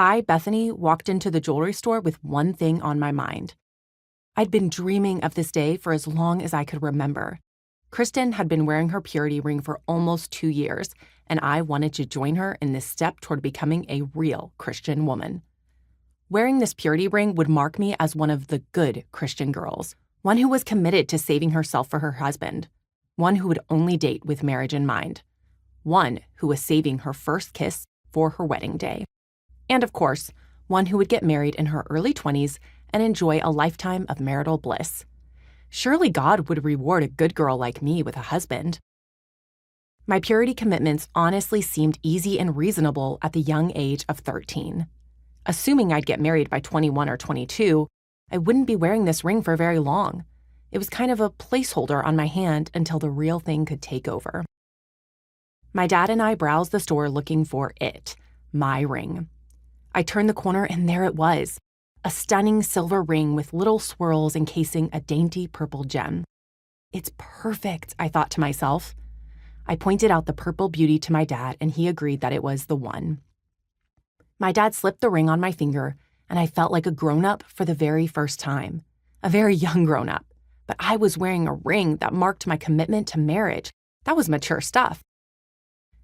I, Bethany, walked into the jewelry store with one thing on my mind. I'd been dreaming of this day for as long as I could remember. Kristen had been wearing her purity ring for almost 2 years, and I wanted to join her in this step toward becoming a real Christian woman. Wearing this purity ring would mark me as one of the good Christian girls, one who was committed to saving herself for her husband, one who would only date with marriage in mind, one who was saving her first kiss for her wedding day, and of course, one who would get married in her early 20s and enjoy a lifetime of marital bliss. Surely God would reward a good girl like me with a husband. My purity commitments honestly seemed easy and reasonable at the young age of 13. Assuming I'd get married by 21 or 22, I wouldn't be wearing this ring for very long. It was kind of a placeholder on my hand until the real thing could take over. My dad and I browsed the store looking for it, my ring. I turned the corner and there it was, a stunning silver ring with little swirls encasing a dainty purple gem. It's perfect, I thought to myself. I pointed out the purple beauty to my dad and he agreed that it was the one. My dad slipped the ring on my finger and I felt like a grown-up for the very first time, a very young grown-up. But I was wearing a ring that marked my commitment to marriage. That was mature stuff.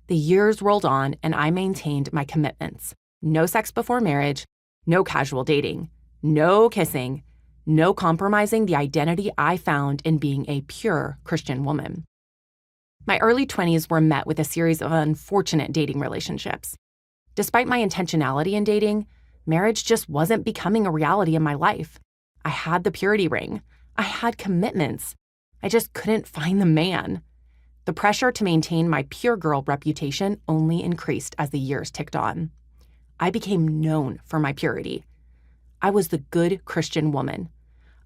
The years rolled on and I maintained my commitments. No sex before marriage, no casual dating, no kissing, no compromising the identity I found in being a pure Christian woman. My early 20s were met with a series of unfortunate dating relationships. Despite my intentionality in dating, marriage just wasn't becoming a reality in my life. I had the purity ring. I had commitments. I just couldn't find the man. The pressure to maintain my pure girl reputation only increased as the years ticked on. I became known for my purity. I was the good Christian woman.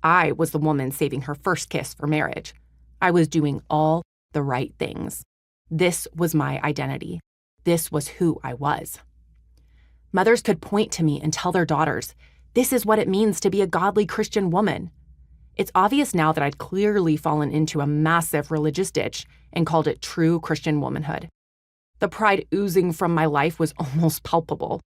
I was the woman saving her first kiss for marriage. I was doing all the right things. This was my identity. This was who I was. Mothers could point to me and tell their daughters, this is what it means to be a godly Christian woman. It's obvious now that I'd clearly fallen into a massive religious ditch and called it true Christian womanhood. The pride oozing from my life was almost palpable.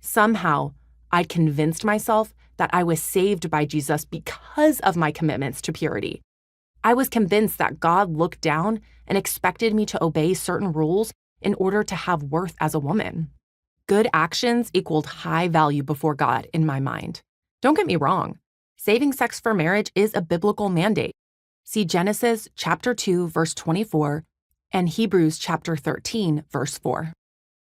Somehow, I'd convinced myself that I was saved by Jesus because of my commitments to purity. I was convinced that God looked down and expected me to obey certain rules in order to have worth as a woman. Good actions equaled high value before God in my mind. Don't get me wrong. Saving sex for marriage is a biblical mandate. See Genesis chapter 2, verse 24, and Hebrews chapter 13, verse 4.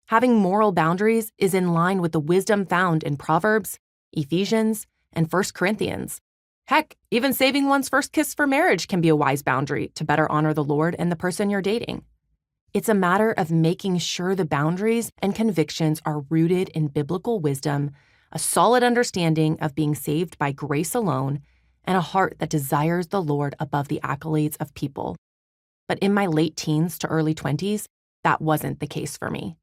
Having moral boundaries is in line with the wisdom found in Proverbs, Ephesians, and 1 Corinthians. Heck, even saving one's first kiss for marriage can be a wise boundary to better honor the Lord and the person you're dating. It's a matter of making sure the boundaries and convictions are rooted in biblical wisdom, a solid understanding of being saved by grace alone, and a heart that desires the Lord above the accolades of people. But in my late teens to early 20s, that wasn't the case for me.